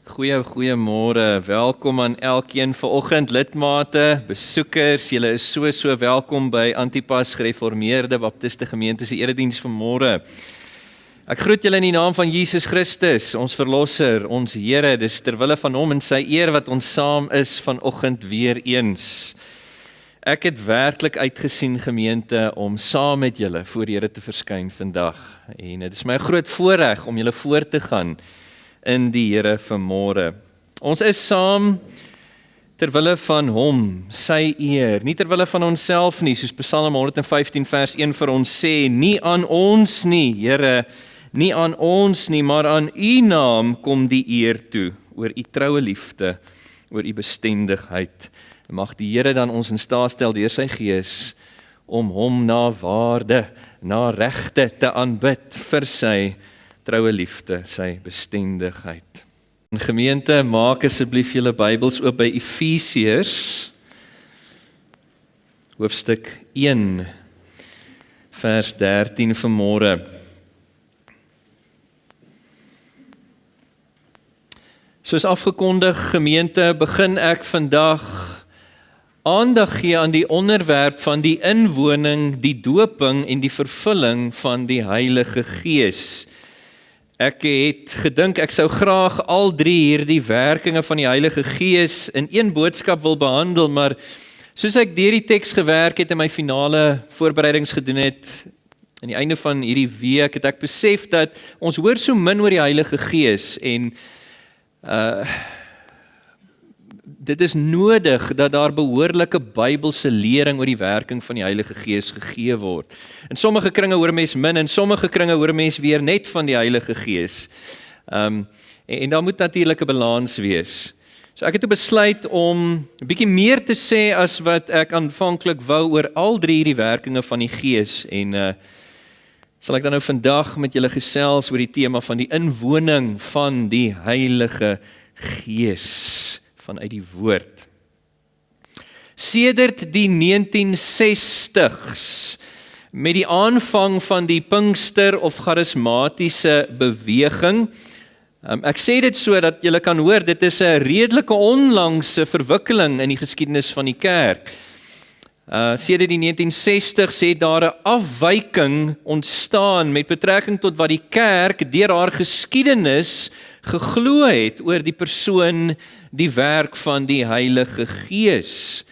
Goeiemôre, welkom aan elkeen vanoggend, lidmate, besoekers, julle is so welkom by Antipas Gereformeerde Baptiste Gemeente se erediens vanmôre. Ek groet julle in die naam van Jesus Christus, ons verlosser, ons Here, dis ter wille van hom en sy eer wat ons saam is vanoggend weer eens. Ek het werklik uitgesien gemeente om saam met julle voor die Here te verskyn vandag en dit is my 'n groot voorreg om julle voor te gaan in die Here vanmôre. Ons is saam ter wille van hom, sy eer, nie ter wille van onsself nie, soos Psalm 115 vers 1 vir ons sê, nie aan ons nie, Here, nie aan ons nie, maar aan u naam kom die eer toe, oor u troue liefde, oor u bestendigheid. Mag die Here dan ons in staat stel deur sy Gees, om hom na waarde, na regte te aanbid vir sy troue liefde, sy bestendigheid. En gemeente, maak asseblief julle Bybels oop by Efesiërs, hoofstuk 1, vers 13 vanmôre. Soos afgekondig, gemeente, begin ek vandag aandag gee aan die onderwerp van die inwoning, die doping en die vervulling van die Heilige Gees. Ek het gedink ek sou graag al drie hierdie werkinge van die Heilige Gees in een boodskap wil behandel, maar soos ek deur die teks gewerk het en my finale voorbereidings gedoen het, aan die einde van hierdie week het ek besef dat ons hoor so min oor die Heilige Gees en dit is nodig dat daar behoorlike Bybelse lering oor die werking van die Heilige Gees gegee word. In sommige kringe hoor mens min, in sommige kringe hoor mens weer net van die Heilige Gees. En daar moet natuurlik 'n balans wees. So ek het besluit om 'n bietjie meer te sê as wat ek aanvanklik wou oor al drie hierdie werkinge van die Gees. En sal ek dan nou vandag met julle gesels oor die tema van die inwoning van die Heilige Gees vanuit die woord. Sedert die 1960s, met die aanvang van die Pinkster of charismatiese beweging, ek sê dit so dat julle kan hoor, dit is 'n redelike onlangse verwikkeling in die geskiedenis van die kerk. Sedert die 1960s het daar 'n afwyking ontstaan met betrekking tot wat die kerk deur haar geskiedenis geglo het oor die persoon, die werk van die Heilige Gees.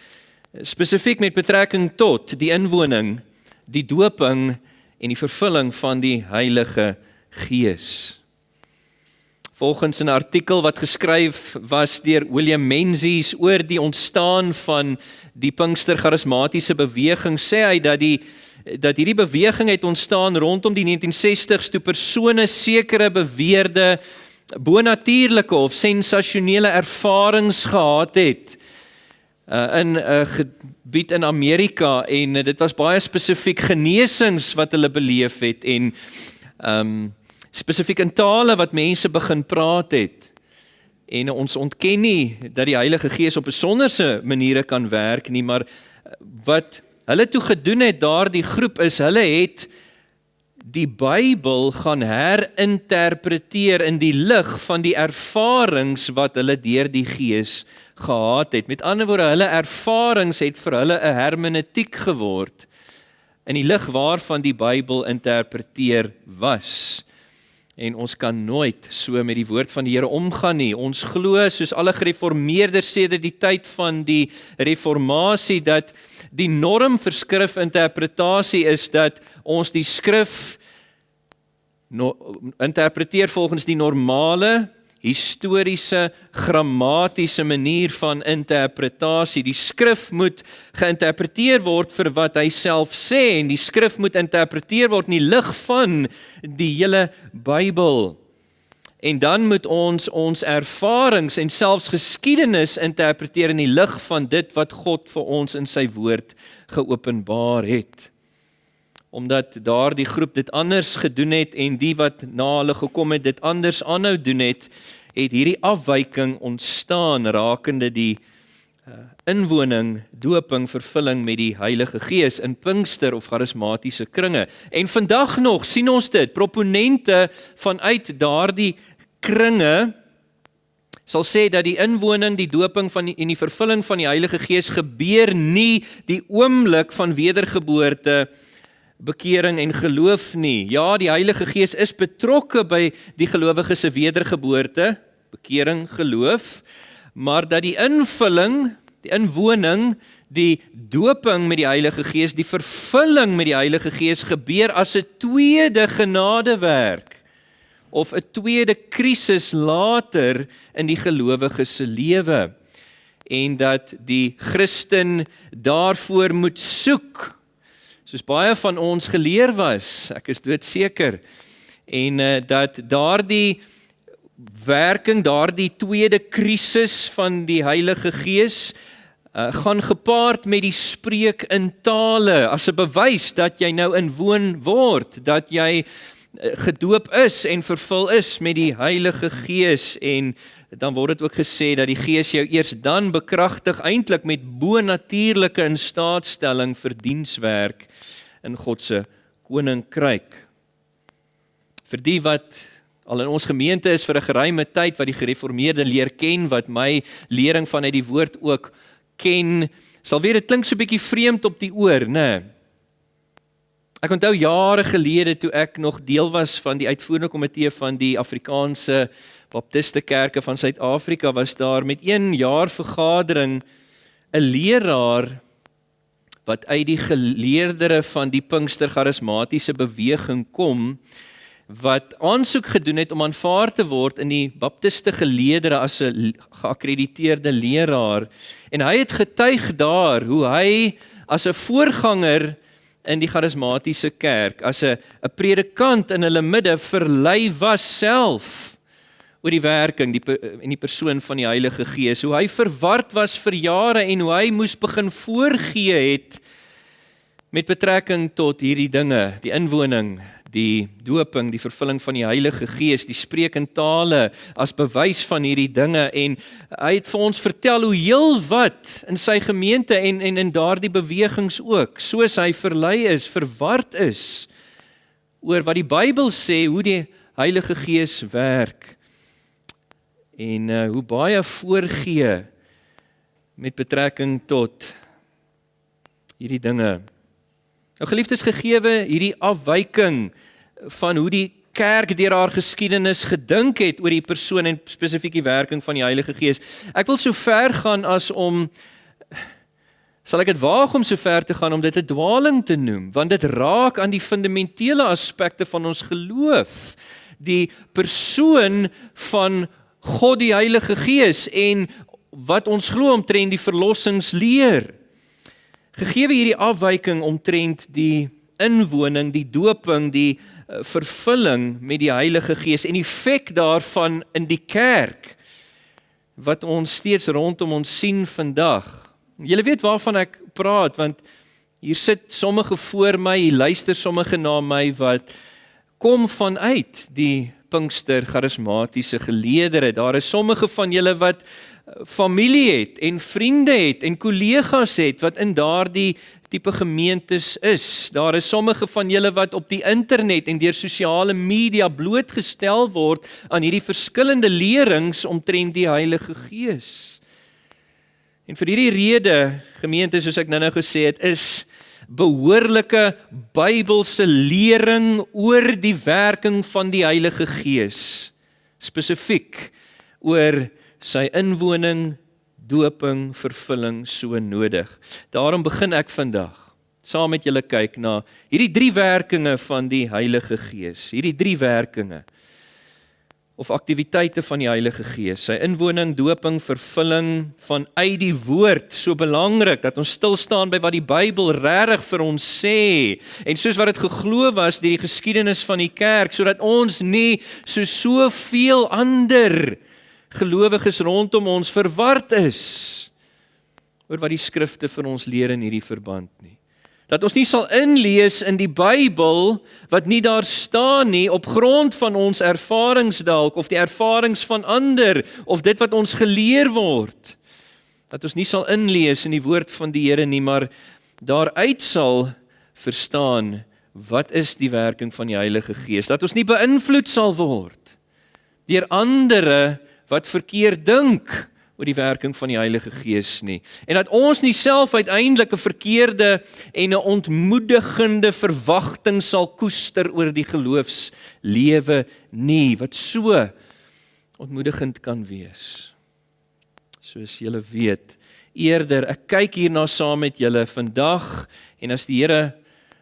Spesifiek met betrekking tot die inwoning, die doping en die vervulling van die Heilige Gees. Volgens 'n artikel wat geskryf was deur William Menzies oor die ontstaan van die Pinkster charismatiese beweging, sê hy dat hierdie beweging het ontstaan rondom die 1960s toe persone sekere beweerde bonatuurlike of sensasionele ervarings gehad het in 'n gebied in Amerika en dit was baie spesifiek genesings wat hulle beleef het en spesifiek in tale wat mense begin praat het. En ons ontken nie dat die Heilige Gees op besonderse maniere kan werk nie, maar wat hulle toe gedoen het, daardie groep is, hulle het die Bybel gaan herinterpreteer in die lig van die ervarings wat hulle deur die Gees gehad het. Met ander woorde, hulle ervarings het vir hulle 'n hermeneutiek geword in die lig waarvan die Bybel interpreteer was. En ons kan nooit so met die woord van die Here omgaan nie. Ons glo, soos alle gereformeerders sedert die tyd van die reformatie, dat die norm vir skrifinterpretasie is dat ons die skrif interpreteer volgens die normale, historiese, grammatiese manier van interpretasie. Die skrif moet geïnterpreteer word vir wat hy self sê en die skrif moet interpreteer word in die lig van die hele Bybel. En dan moet ons ervarings en selfs geskiedenis interpreteer in die lig van dit wat God vir ons in sy woord geopenbaar het. Omdat daardie groep dit anders gedoen het en die wat na hulle gekom het dit anders aanhou doen het hierdie afwyking ontstaan rakende die inwoning, doping, vervulling met die Heilige Gees in Pinkster of charismatiese kringe. En vandag nog sien ons dit, proponente vanuit daardie kringe sal sê dat die inwoning, die doping en die vervulling van die Heilige Gees gebeur nie die oomblik van wedergeboorte, bekering en geloof nie. Ja, die Heilige Gees is betrokke by die gelowige se wedergeboorte, bekering, geloof, maar dat die invulling, die inwoning, die doping met die Heilige Gees, die vervulling met die Heilige Gees gebeur as 'n tweede genadewerk of 'n tweede krisis later in die gelowige se lewe en dat die Christen daarvoor moet soek, soos baie van ons geleer was, ek is doodseker, en dat daardie werking, daardie tweede krisis van die Heilige Gees gaan gepaard met die spreek in tale, as 'n bewys dat jy nou inwoon word, dat jy gedoop is en vervul is met die Heilige Gees, en dan word dit ook gesê dat die Gees jou eers dan bekragtig eintlik met bonatuurlike instaatstelling vir dienswerk in God se koninkryk. Vir die wat al in ons gemeente is vir 'n geruime tyd, wat die gereformeerde leer ken, wat my lering vanuit die woord ook ken, sal weet dit klink so 'n bietjie vreemd op die oor, né? Ek onthou jare gelede toe ek nog deel was van die uitvoerende komitee van die Afrikaanse Baptiste Kerke van Suid-Afrika, was daar met 1 jaar vergadering 'n leraar wat uit die geleerdere van die Pinkster charismatiese beweging kom, wat aansoek gedoen het om aanvaar te word in die Baptiste geleedere as 'n geakkrediteerde leraar. En hy het getuig daar hoe hy as 'n voorganger in die charismatiese kerk, as 'n predikant in hulle midde verlei was self oor die werking en die persoon van die Heilige Gees, hoe hy verward was vir jare en hoe hy moes begin voorgee het met betrekking tot hierdie dinge, die inwoning, die doping, die vervulling van die Heilige Gees, die spreek in tale as bewys van hierdie dinge, en hy het vir ons vertel hoe heel wat in sy gemeente en in daardie bewegings ook, soos hy verlei is, verward is, oor wat die Bybel sê, hoe die Heilige Gees werk, en hoe baie voorgee met betrekking tot hierdie dinge. Nou geliefdes, gegewe hierdie afwyking van hoe die kerk deur haar geskiedenis gedink het oor die persoon en spesifiek die werking van die Heilige Gees. Ek wil so ver gaan as om, sal ek dit waag om so ver te gaan om dit 'n dwaling te noem, want dit raak aan die fundamentele aspekte van ons geloof, die persoon van God die Heilige Gees en wat ons glo omtrent die verlossingsleer. Gegewe hierdie afwyking omtrent die inwoning, die doping, die vervulling met die Heilige Gees en die effek daarvan in die kerk, wat ons steeds rondom ons sien vandag. Julle weet waarvan ek praat, want hier sit sommige voor my, hier luister sommige na my, wat kom vanuit die Pinkster charismatiese geleedere. Daar is sommige van julle wat familie het en vriende het en kollegas het wat in daardie tipe gemeentes is. Daar is sommige van julle wat op die internet en deur sosiale media blootgestel word aan hierdie verskillende lerings omtrent die Heilige Gees. En vir hierdie rede, gemeente, soos ek nou gesê het, is behoorlike Bybelse lering oor die werking van die Heilige Gees, spesifiek oor sy inwoning, doping, vervulling so nodig. Daarom begin ek vandag saam met julle kyk na hierdie 3 werkinge van die Heilige Gees, hierdie 3 werkinge of aktiwiteite van die Heilige Gees, sy inwoning, doping, vervulling vanuit die woord, so belangrik dat ons stil staan by wat die Bybel regtig vir ons sê, en soos wat dit geglo was deur die geskiedenis van die kerk, sodat ons nie so soveel ander gelowiges rondom ons verward is oor wat die skrifte vir ons leer in hierdie verband nie. Dat ons nie sal inlees in die Bybel wat nie daar staan nie op grond van ons ervarings dalk of die ervarings van ander of dit wat ons geleer word. Dat ons nie sal inlees in die woord van die Here nie, maar daaruit sal verstaan wat is die werking van die Heilige Gees. Dat ons nie beïnvloed sal word deur andere wat verkeerd dink oor die werking van die Heilige Gees nie. En dat ons nie self uiteindelik 'n verkeerde en 'n ontmoedigende verwagting sal koester oor die geloofslewe nie, wat so ontmoedigend kan wees. Soos julle weet, eerder, ek kyk hierna saam met julle vandag, en as die Here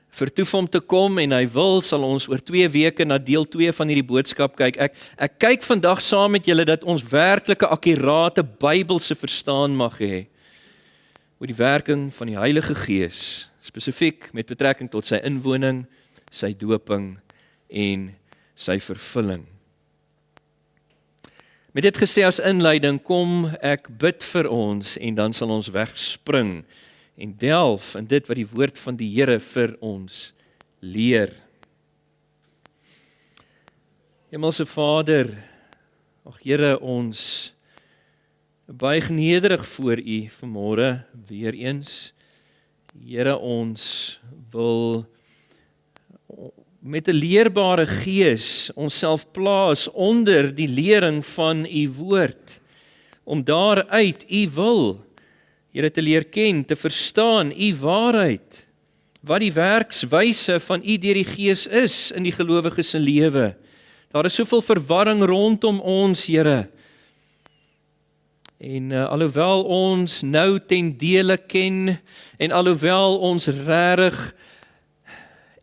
vertoef om te kom en hy wil, sal ons oor 2 weke na deel 2 van hierdie boodskap kyk. Ek kyk vandag saam met julle dat ons werklike akkurate Bybelse verstaan mag hê oor die werking van die Heilige Gees, spesifiek met betrekking tot sy inwoning, sy doping en sy vervulling. Met dit gesê as inleiding, kom ek bid vir ons en dan sal ons wegspring en delf in dit wat die woord van die Here vir ons leer. Hemelse Vader, ag Here, ons buig nederig voor U vanmôre weer eens. Here, ons wil met 'n leerbare gees onsself plaas onder die lering van U woord, om daaruit U wil, Here, te leer ken, te verstaan U waarheid, wat die werkswyse van U deur die Gees is in die gelowige se lewe. Daar is soveel verwarring rondom ons, Here. En alhoewel ons nou ten dele ken, en alhoewel ons regtig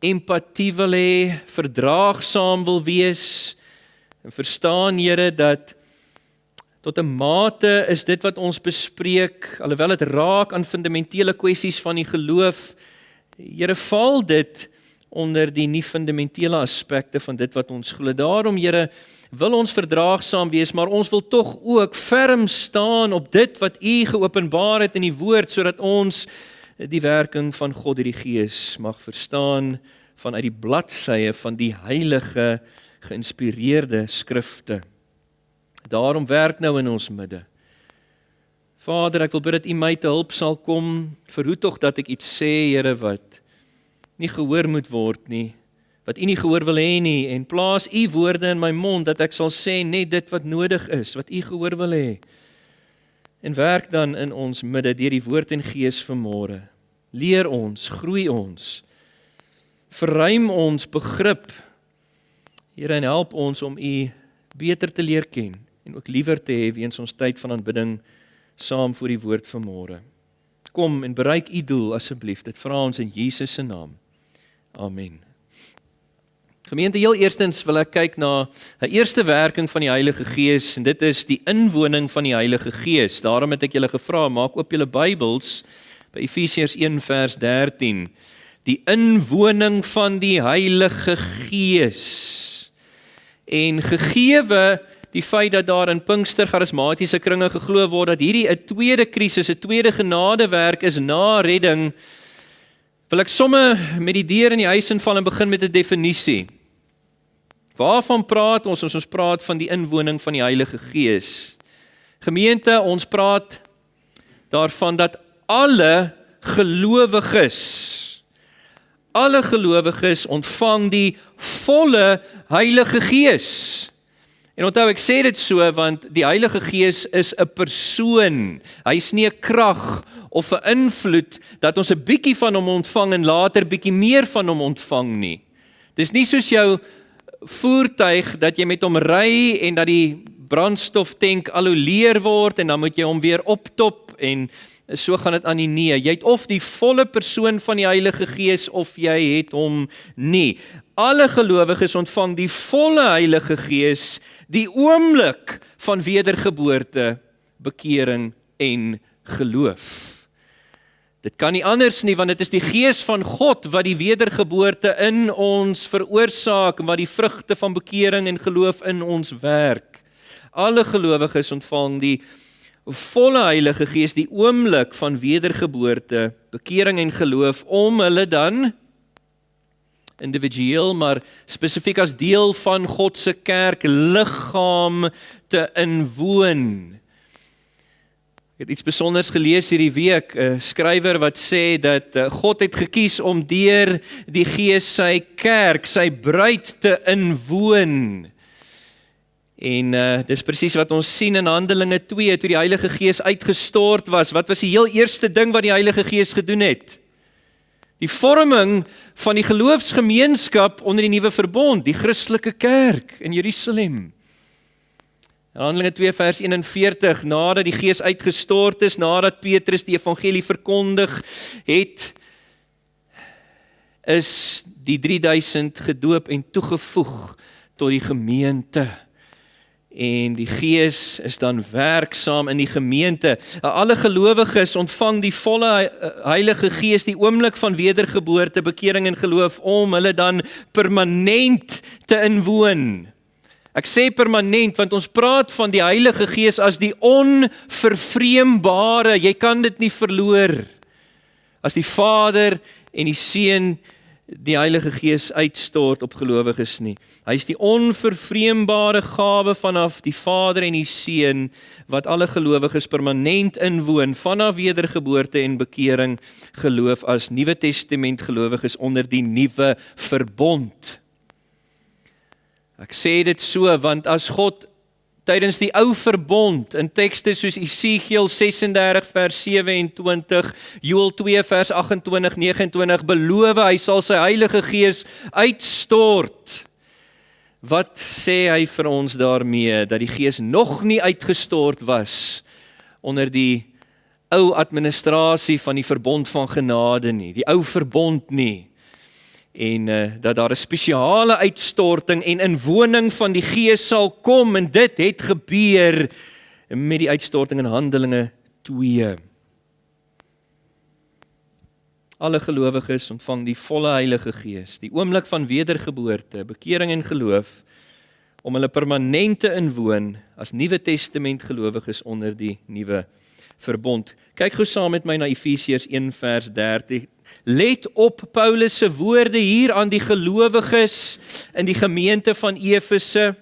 empatie wil hê, verdraagsaam wil wees, en verstaan, Here, dat tot 'n mate is dit wat ons bespreek, alhoewel dit raak aan fundamentele kwessies van die geloof, Here, val dit onder die nie fundamentele aspekte van dit wat ons glo. Daarom, Here, wil ons verdraagsaam wees, maar ons wil tog ook ferm staan op dit wat U geopenbaar het in die woord, sodat ons die werking van God deur die Gees mag verstaan vanuit die bladsye van die heilige, geïnspireerde skrifte. Daarom werk nou in ons midde. Vader, ek wil bid dat U my te hulp sal kom, verhoed tog dat ek iets sê, Here, wat nie gehoor moet word nie, wat U nie gehoor wil hê nie, en plaas U woorde in my mond, dat ek sal sê net dit wat nodig is, wat U gehoor wil hê. En werk dan in ons midde deur die woord en gees vanmôre. Leer ons, groei ons, verruim ons begrip, Here, en help ons om U beter te leer ken, en ook liewer te hê weens ons tyd van aanbidding saam voor die woord vanmôre. Kom en bereik U doel asseblief, dit vra ons in Jesus se naam. Amen. Gemeente, heel eerstens wil ek kyk na 'n eerste werking van die Heilige Gees, en dit is die inwoning van die Heilige Gees. Daarom het ek julle gevra, maak oop julle Bybels by Efesiërs 1 vers 13. Die inwoning van die Heilige Gees. En gegeewe die feit dat daar in Pinkster charismatiese kringe geglo word dat hierdie 'n tweede krisis, 'n tweede genadewerk is na redding, wil ek somme met die deur in die huis inval en begin met 'n definisie. Waarvan praat ons as ons praat van die inwoning van die Heilige Gees? Gemeente, ons praat daarvan dat alle gelowiges ontvang die volle Heilige Gees. En onthou, ek sê dit so, want die Heilige Gees is 'n persoon. Hy is nie 'n krag of 'n invloed dat ons 'n bietjie van hom ontvang en later bietjie meer van hom ontvang nie. Dis nie soos jou voertuig dat jy met hom ry en dat die brandstoftank al hoe leer word en dan moet jy hom weer optop en so gaan dit aan die nee. Jy het of die volle persoon van die Heilige Gees of jy het hom nie. Alle gelowiges ontvang die volle Heilige Gees die oomblik van wedergeboorte, bekering en geloof. Dit kan nie anders nie, want dit is die Gees van God wat die wedergeboorte in ons veroorsaak, wat die vrugte van bekering en geloof in ons werk. Alle gelowiges ontvang die volle Heilige Gees die oomblik van wedergeboorte, bekering en geloof, om hulle dan individueel, maar spesifiek as deel van God se kerk liggaam te inwoon. Ek het iets besonders gelees hierdie week, 'n skrywer wat sê dat God het gekies om deur die Gees sy kerk, sy bruid te inwoon. En dis presies wat ons sien in Handelinge 2, toe die Heilige Gees uitgestort was. Wat was die heel eerste ding wat die Heilige Gees gedoen het? Die vorming van die geloofsgemeenskap onder die nuwe verbond, die Christelike kerk in Jerusalem. In Handelinge 2 vers 41, nadat die Gees uitgestort is, nadat Petrus die evangelie verkondig het, is die 3000 gedoop en toegevoeg tot die gemeente. En die Gees is dan werksaam in die gemeente. Alle gelowiges ontvang die volle Heilige Gees die oomblik van wedergeboorte, bekering en geloof, om hulle dan permanent te inwoon. Ek sê permanent, want ons praat van die Heilige Gees as die onvervreembare. Jy kan dit nie verloor. As die Vader en die Seun die Heilige Gees uitstort op gelowiges nie. Hy is die onvervreembare gawe vanaf die Vader en die Seun, wat alle gelowiges permanent inwoon, vanaf wedergeboorte en bekering geloof as Nuwe Testament gelowiges onder die nuwe verbond. Ek sê dit so, want as God tydens die ou verbond, in tekste soos Esegiel 36 vers 27, Joël 2 vers 28, 29, beloof hy sal sy Heilige Gees uitstort. Wat sê hy vir ons daarmee? Dat die Gees nog nie uitgestort was onder die ou administrasie van die verbond van genade nie, die ou verbond nie. En dat daar 'n spesiale uitstorting en inwoning van die Gees sal kom, en dit het gebeur met die uitstorting in Handelinge 2. Alle gelowiges ontvang die volle Heilige Gees, die oomblik van wedergeboorte, bekering en geloof, om hulle permanent te inwoon as Nuwe Testament gelowiges onder die nuwe verbond. Kyk gou saam met my na Efesiërs 1 vers 30. Let op Paulus se woorde hier aan die gelowiges in die gemeente van Efese.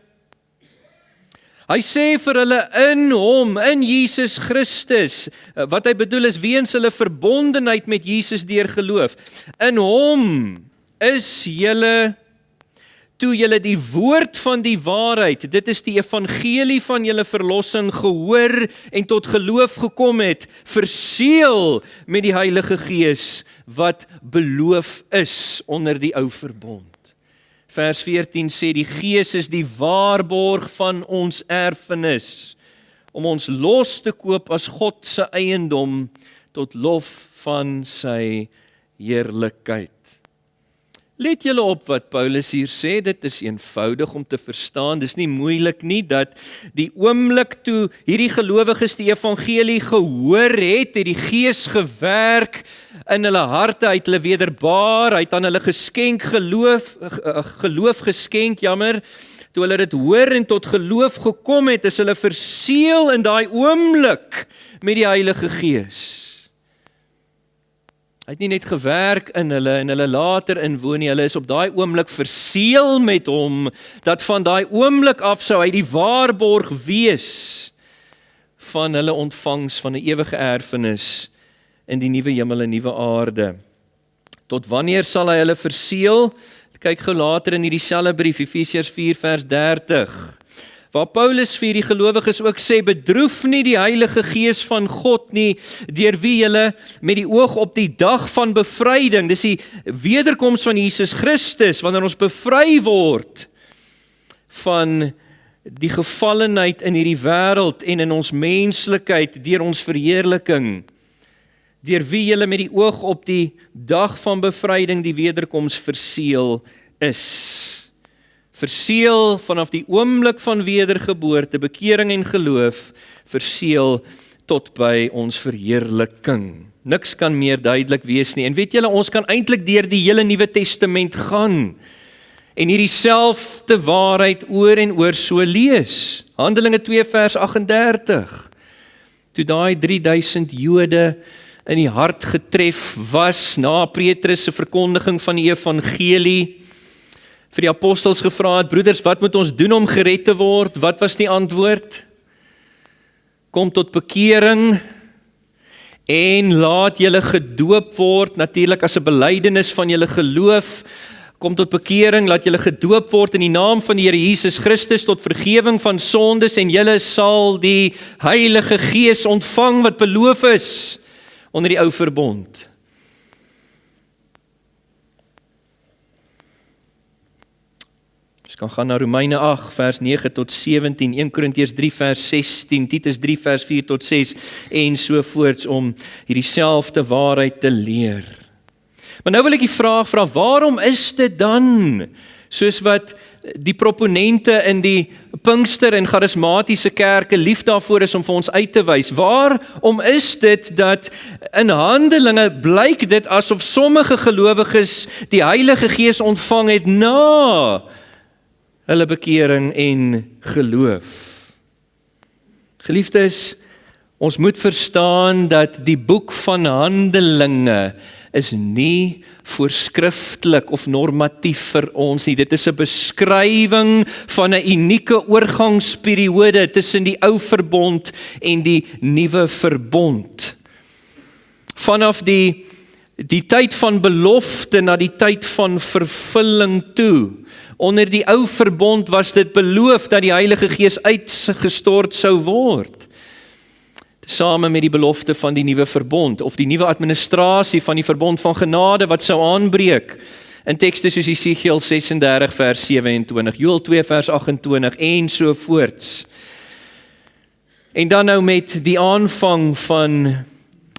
Hy sê vir hulle in hom, in Jesus Christus, wat hy bedoel is weens hulle verbondenheid met Jesus deur geloof. In hom is julle, toe julle die woord van die waarheid, dit is die evangelie van julle verlossing gehoor en tot geloof gekom het, verseël met die Heilige Gees wat beloof is onder die ou verbond. Vers 14 sê die Gees is die waarborg van ons erfenis, om ons los te koop as God se eiendom tot lof van sy heerlikheid. Let julle op wat Paulus hier sê, dit is eenvoudig om te verstaan, dis nie moeilik nie, dat die oomblik toe hierdie gelowiges die evangelie gehoor het die Gees gewerk in hulle harte, hy het hulle wederbaar, hy het aan hulle geskenk geloof geskenk, toe hulle dit hoor en tot geloof gekom het, is hulle verseël in daai oomblik met die Heilige Gees. Hy het nie net gewerk in hulle en hulle later inwoon nie, hulle is op daai oomblik verseël met hom, dat van daai oomblik af sou hy die waarborg wees van hulle ontvangs van 'n ewige erfenis in die nuwe hemel en nuwe aarde. Tot wanneer sal hy hulle verseël? Kyk gou later in hierdie selfde brief, Efesiërs 4 vers 30. Waar Paulus vir die gelowiges ook sê, bedroef nie die Heilige Gees van God nie, deur wie julle met die oog op die dag van bevryding, dis die wederkoms van Jesus Christus, wanneer ons bevry word van die gevallenheid in hierdie wêreld en in ons menslikheid deur ons verheerliking, deur wie julle met die oog op die dag van bevryding die wederkoms verseël is. Verseël vanaf die oomblik van wedergeboorte, bekering en geloof, verseël tot by ons verheerliking. Niks kan meer duidelik wees nie. En weet julle, ons kan eintlik deur die hele Nuwe Testament gaan en hierdie selfde waarheid oor en oor so lees. Handelinge 2 vers 38. Toe daai 3000 Jode in die hart getref was na Petrus se verkondiging van die evangelie, vir die apostels gevra het, broeders, wat moet ons doen om gered te word? Wat was die antwoord? Kom tot bekering en laat julle gedoop word, natuurlik as 'n belydenis van julle geloof. kom tot bekering, laat julle gedoop word in die naam van die Here Jesus Christus tot vergewing van sondes en julle sal die Heilige Gees ontvang wat beloof is onder die ou verbond. Ons kan gaan na Romeine 8 vers 9 tot 17, 1 Korintiërs 3 vers 16, Titus 3 vers 4 tot 6 en so voorts om hierdie selfde waarheid te leer. Maar nou wil ek die vraag vra, waarom is dit dan, soos wat die proponente in die Pinkster en charismatiese kerke lief daarvoor is om vir ons uit te wys, waarom is dit dat in Handelinge blyk dit asof sommige gelowiges die Heilige Gees ontvang het na hulle bekering en geloof? Geliefdes, ons moet verstaan dat die boek van Handelinge is nie voorskriftelik of normatief vir ons nie. Dit is 'n beskrywing van 'n unieke oorgangsperiode tussen die ou verbond en die nuwe verbond. Vanaf die tyd van belofte na die tyd van vervulling toe. Onder die ou verbond was dit beloof dat die Heilige Gees uitgestort sou word. Tesame met die belofte van die nuwe verbond, of die nuwe administrasie van die verbond van genade wat sou aanbreek. In tekste soos Jesegiel 36 vers 27, Joël 2 vers 28 en so voorts. En dan nou met die aanvang van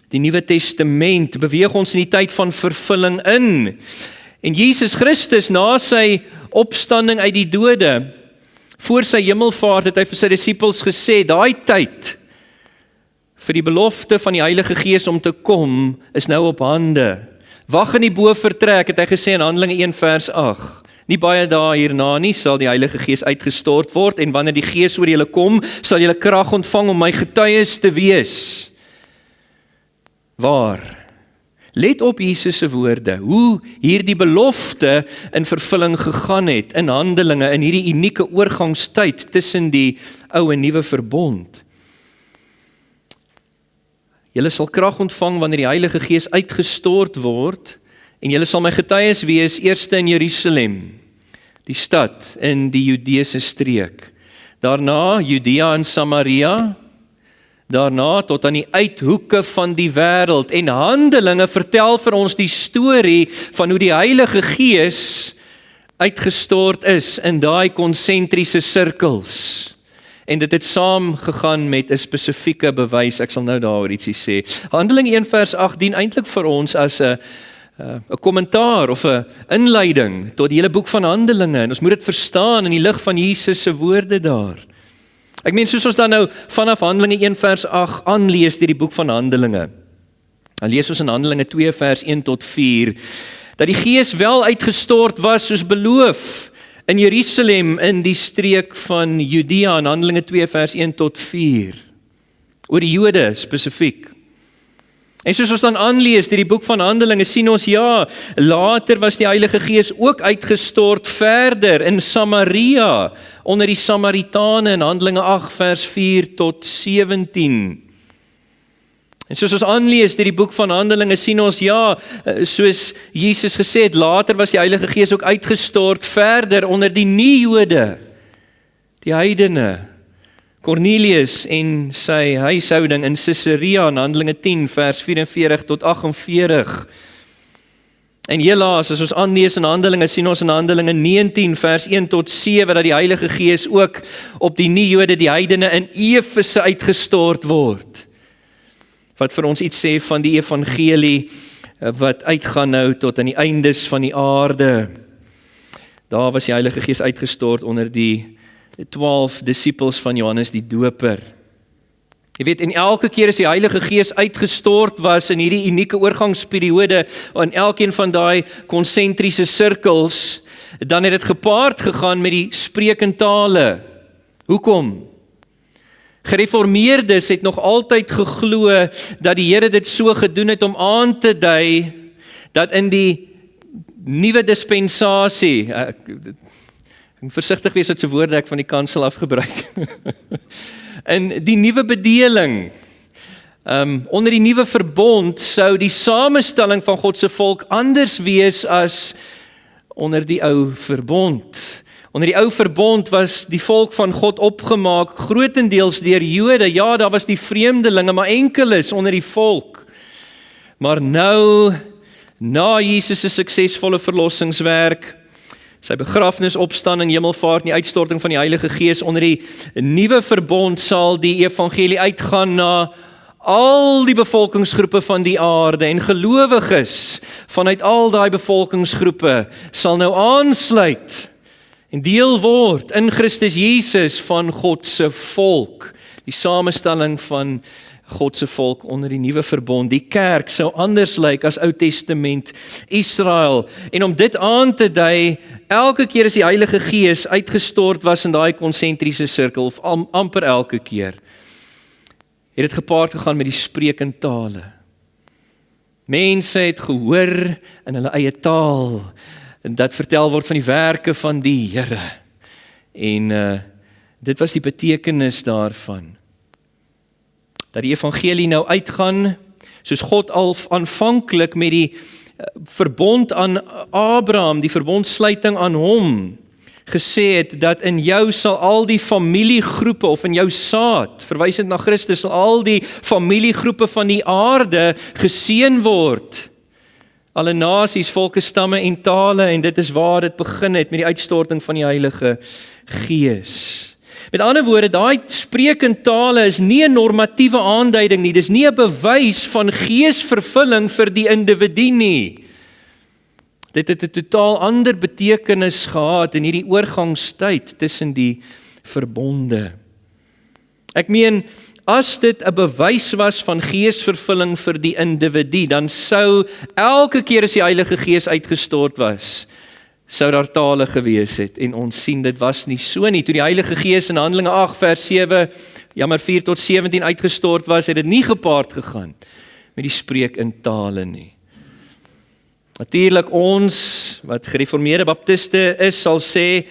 die Nuwe Testament, beweeg ons in die tyd van vervulling in. En Jesus Christus, na sy opstanding uit die dode, voor sy hemelvaart, het hy vir sy disippels gesê, daai tyd vir die belofte van die Heilige Gees om te kom, is nou op hande. Wag in die bofortrek, het hy gesê in Handelinge 1 vers 8. Nie baie dae hierna nie, sal die Heilige Gees uitgestort word, en wanneer die Gees oor julle kom, sal julle krag ontvang om my getuies te wees. Waar? Let op Jesus se woorde, hoe hierdie belofte in vervulling gegaan het, in Handelinge, in hierdie unieke oorgangstyd tussen die ou en nuwe verbond. Julle sal krag ontvang wanneer die Heilige Gees uitgestort word, en julle sal my getuies wees, eerste in Jerusalem, die stad in die Judeese streek, daarna Judea en Samaria, daarna tot aan die uithoeke van die wêreld. En Handelinge vertel vir ons die storie van hoe die Heilige Gees uitgestort is in daai konsentriese sirkels. En dit het saamgegaan met 'n spesifieke bewys. Ek sal nou daaroor ietsie sê. Handelinge 1 vers 8 dien eintlik vir ons as 'n kommentaar of 'n inleiding tot die hele boek van Handelinge. En ons moet dit verstaan in die lig van Jesus se woorde daar. Ek meen, soos ons dan nou vanaf Handelinge 1 vers 8 aanlees deur die boek van Handelinge. Dan lees ons in Handelinge 2 vers 1 tot 4, dat die Gees wel uitgestort was soos beloof in Jerusalem in die streek van Judea, in Handelinge 2 vers 1 tot 4. Oor die Jode spesifiek. En soos ons dan aanlees deur die boek van Handelinge, sien ons ja, later was die Heilige Gees ook uitgestort verder in Samaria, onder die Samaritane in Handelinge 8 vers 4 tot 17. En soos ons aanlees deur die boek van Handelinge, sien ons ja, soos Jesus gesê het, later was die Heilige Gees ook uitgestort verder onder die nie-Jode, die heidene, Cornelius en sy huishouding in Caesarea in Handelinge 10 vers 44 tot 48. En helaas, as ons aanlees in Handelinge, sien ons in Handelinge 19 vers 1 tot 7 dat die Heilige Gees ook op die nie-Jode, die heidene in Efese uitgestort word. Wat vir ons iets sê van die evangelie wat uitgaan nou tot aan die eindes van die aarde. Daar was die Heilige Gees uitgestort onder die 12 disippels van Johannes die Doper. Jy weet, en elke keer as die Heilige Gees uitgestort was in hierdie unieke oorgangsperiode, in elkeen van daai konsentriese sirkels, dan het dit gepaard gegaan met die sprekentale. Hoekom? Gereformeerdes het nog altyd geglo dat die Here dit so gedoen het om aan te dui dat in die nuwe dispensasie, ek moet versigtig wees wat se woorde ek van die kansel af gebruik, in die nuwe bedeling, onder die nuwe verbond sou die samestelling van God se volk anders wees as onder die ou verbond. Onder die ou verbond was die volk van God opgemaak, grootendeels deur Jode. Ja, daar was die vreemdelinge, maar enkeles onder die volk. Maar nou, na Jesus se suksesvolle verlossingswerk, sy begrafnis, opstanding, hemelvaart en die uitstorting van die Heilige Gees onder die nuwe verbond sal die evangelie uitgaan na al die bevolkingsgroepe van die aarde en gelowiges vanuit al daai bevolkingsgroepe sal nou aansluit en deel word in Christus Jesus van God se volk. Die samestelling van God se volk onder die nuwe verbond. Die kerk sou anders lyk as Ou Testament Israel. En om dit aan te dui, elke keer as die Heilige Gees uitgestort was in daai konsentriese sirkel, of amper elke keer, het dit gepaard gegaan met die spreek in tale. Mense het gehoor in hulle eie taal, en dat vertel word van die werke van die Here. En dit was die betekenis daarvan. Dat die evangelie nou uitgaan, soos God al aanvanklik met die verbond aan Abraham, die verbondsluiting aan hom, gesê het, dat in jou sal al die familiegroepe, of in jou saad, verwysend na Christus, sal al die familiegroepe van die aarde geseën word. Alle nasies, volke, stamme en tale, en dit is waar dit begin het, met die uitstorting van die Heilige Gees. Met ander woorde, daai spreek in tale is nie 'n normatiewe aanduiding nie, dis nie 'n bewys van geesvervulling vir die individu nie. Dit het 'n totaal ander betekenis gehad in hierdie oorgangstyd tussen die verbonde. Ek meen, as dit 'n bewys was van geesvervulling vir die individu, dan sou elke keer as die Heilige Gees uitgestort was, sou daar tale gewees het, en ons sien dit was nie so nie. Toe die Heilige Gees in Handelinge 8 vers 7, 4 tot 17 uitgestort was, het dit nie gepaard gegaan met die spreek in tale nie. Natuurlik ons, wat gereformeerde baptiste is, sal sê,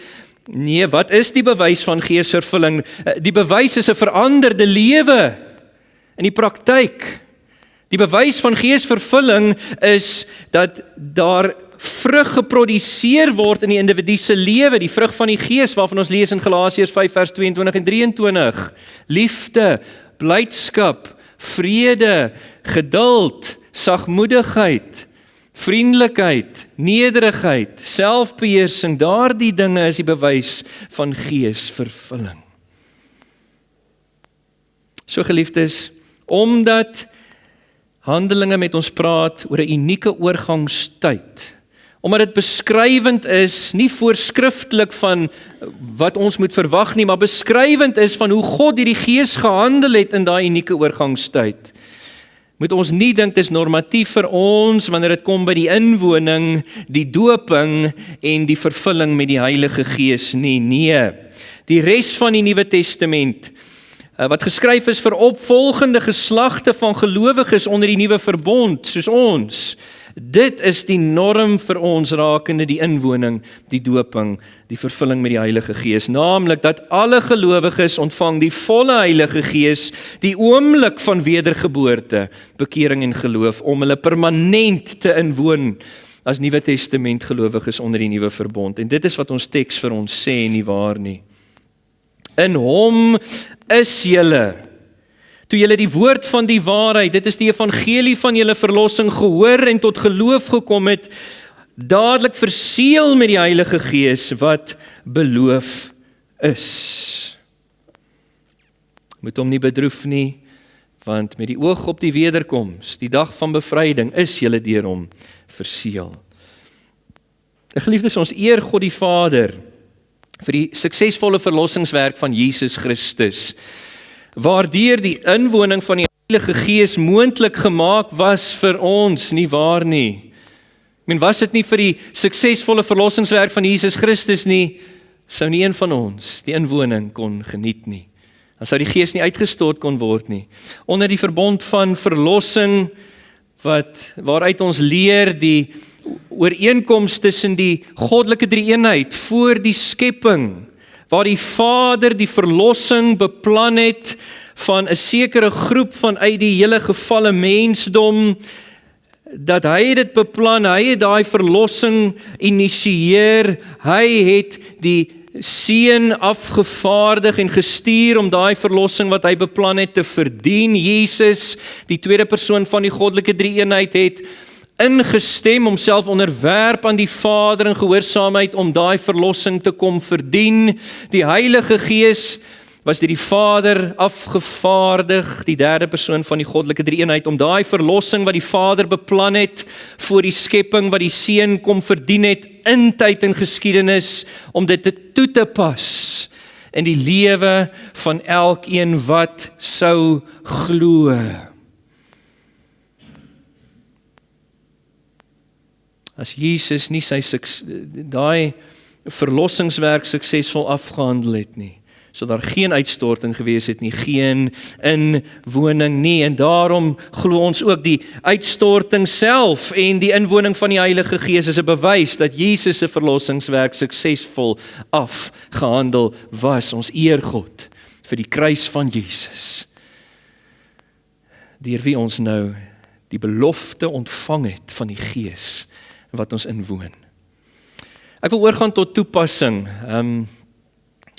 nee, wat is die bewys van geesvervulling? Die bewys is 'n veranderde lewe in die praktyk. Die bewys van geesvervulling is dat daar vrug geproduseer word in die individu se lewe, die vrug van die Gees waarvan ons lees in Galasiërs 5 vers 22 en 23. Liefde, blydskap, vrede, geduld, sagmoedigheid, vriendelikheid, nederigheid, selfbeheersing, daardie dinge is die bewys van geesvervulling. So geliefdes, omdat Handelinge met ons praat oor 'n unieke oorgangstyd, omdat dit beskrywend is, nie voorskriftelik van wat ons moet verwag nie, maar beskrywend is van hoe God deur die Gees gehandel het in daai unieke oorgangstyd, moet ons nie dink dis normatief vir ons wanneer dit kom by die inwoning, die doping en die vervulling met die Heilige Gees nie. Nee, die res van die Nuwe Testament, wat geskryf is vir opvolgende geslagte van gelowiges onder die nuwe verbond, soos ons, dit is die norm vir ons rakende die inwoning, die doping, die vervulling met die Heilige Gees, naamlik dat alle gelowiges ontvang die volle Heilige Gees, die oomblik van wedergeboorte, bekering en geloof, om hulle permanent te inwoon as Nuwe Testament gelowiges onder die nuwe verbond. En dit is wat ons teks vir ons sê, nie waar nie. In hom is julle, toe julle die woord van die waarheid, dit is die evangelie van julle verlossing gehoor en tot geloof gekom het, dadelik verseël met die Heilige Gees wat beloof is. Moet hom nie bedroef nie, want met die oog op die wederkoms, die dag van bevryding, is julle deur hom verseël. Geliefdes, ons eer God die Vader vir die suksesvolle verlossingswerk van Jesus Christus, waardeur die inwoning van die Heilige Gees moontlik gemaak was vir ons, nie waar nie? Was dit nie vir die suksesvolle verlossingswerk van Jesus Christus nie, sou nie een van ons die inwoning kon geniet nie. Dan sou die Gees nie uitgestort kon word nie. Onder die verbond van verlossing, waaruit ons leer die ooreenkoms tussen die goddelike drie-eenheid voor die skepping, waar die Vader die verlossing beplan het van 'n sekere groep vanuit die hele gevalle mensdom, dat hy dit beplan, hy het daai verlossing initieer, hy het die Seun afgevaardig en gestuur om daai verlossing wat hy beplan het te verdien. Jesus, die tweede persoon van die goddelike drie-eenheid, het ingestem, homself onderwerp aan die Vader in gehoorsaamheid om daai verlossing te kom verdien. Die Heilige Gees was deur die Vader afgevaardig, die derde persoon van die goddelike drie-eenheid, om daai verlossing wat die Vader beplan het voor die skepping, wat die Seun kom verdien het in tyd en geskiedenis, om dit toe te pas in die lewe van elkeen wat sou glo. As Jesus nie daai verlossingswerk suksesvol afgehandel het nie, so daar geen uitstorting gewees het nie, geen inwoning nie, en daarom glo ons ook die uitstorting self en die inwoning van die Heilige Gees is 'n bewys dat Jesus se verlossingswerk suksesvol afgehandel was. Ons eer God vir die kruis van Jesus, deur wie ons nou die belofte ontvang het van die Gees wat ons inwoon. Ek wil oorgaan tot toepassing.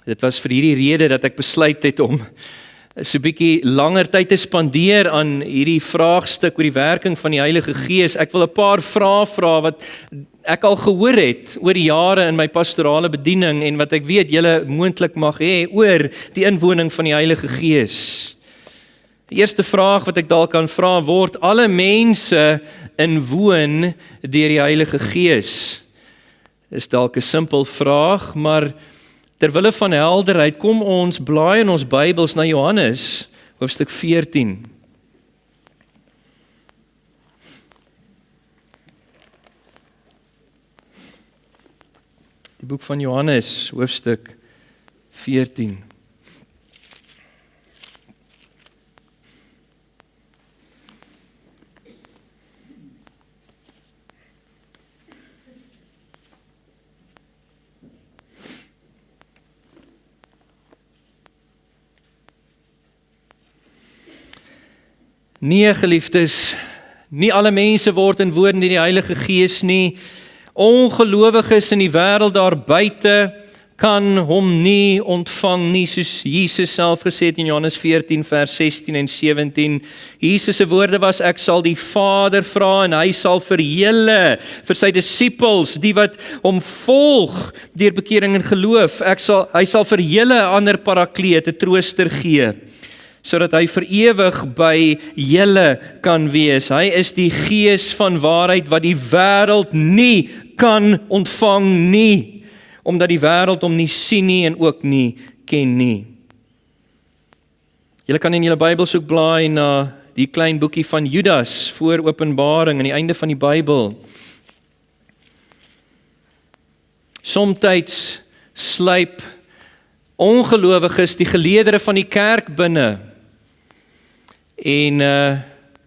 Dit was vir hierdie rede dat ek besluit het om so 'n bietjie langer tyd te spandeer aan hierdie vraagstuk oor die werking van die Heilige Gees. Ek wil 'n paar vrae vra wat ek al gehoor het oor die jare in my pastorale bediening en wat ek weet julle moontlik mag hê oor die inwoning van die Heilige Gees. Die eerste vraag wat ek dalk kan vra, word alle mense inwoon deur die Heilige Gees? Is dalk 'n simpel vraag, maar terwille van helderheid, kom ons blaai in ons Bybels na Johannes, hoofstuk 14. Die boek van Johannes, hoofstuk 14. Nee, geliefdes, nie alle mense word inwoon deur die Heilige Gees nie. Ongelowiges in die wêreld daar buite kan hom nie ontvang nie, soos Jesus self gesê het in Johannes 14 vers 16 en 17. Jesus se woorde was: ek sal die Vader vra en hy sal vir julle, vir sy disippels, die wat hom volg deur bekering en geloof, hy sal vir julle 'n ander parakleet, 'n trooster gee, sodat hy vir ewig by julle kan wees. Hy is die Gees van waarheid wat die wêreld nie kan ontvang nie, omdat die wêreld hom nie sien nie en ook nie ken nie. Julle kan in julle Bybels ook blaai na die klein boekie van Judas voor Openbaring aan die einde van die Bybel. Somtyds sluip ongelowiges die geleedere van die kerk binne. En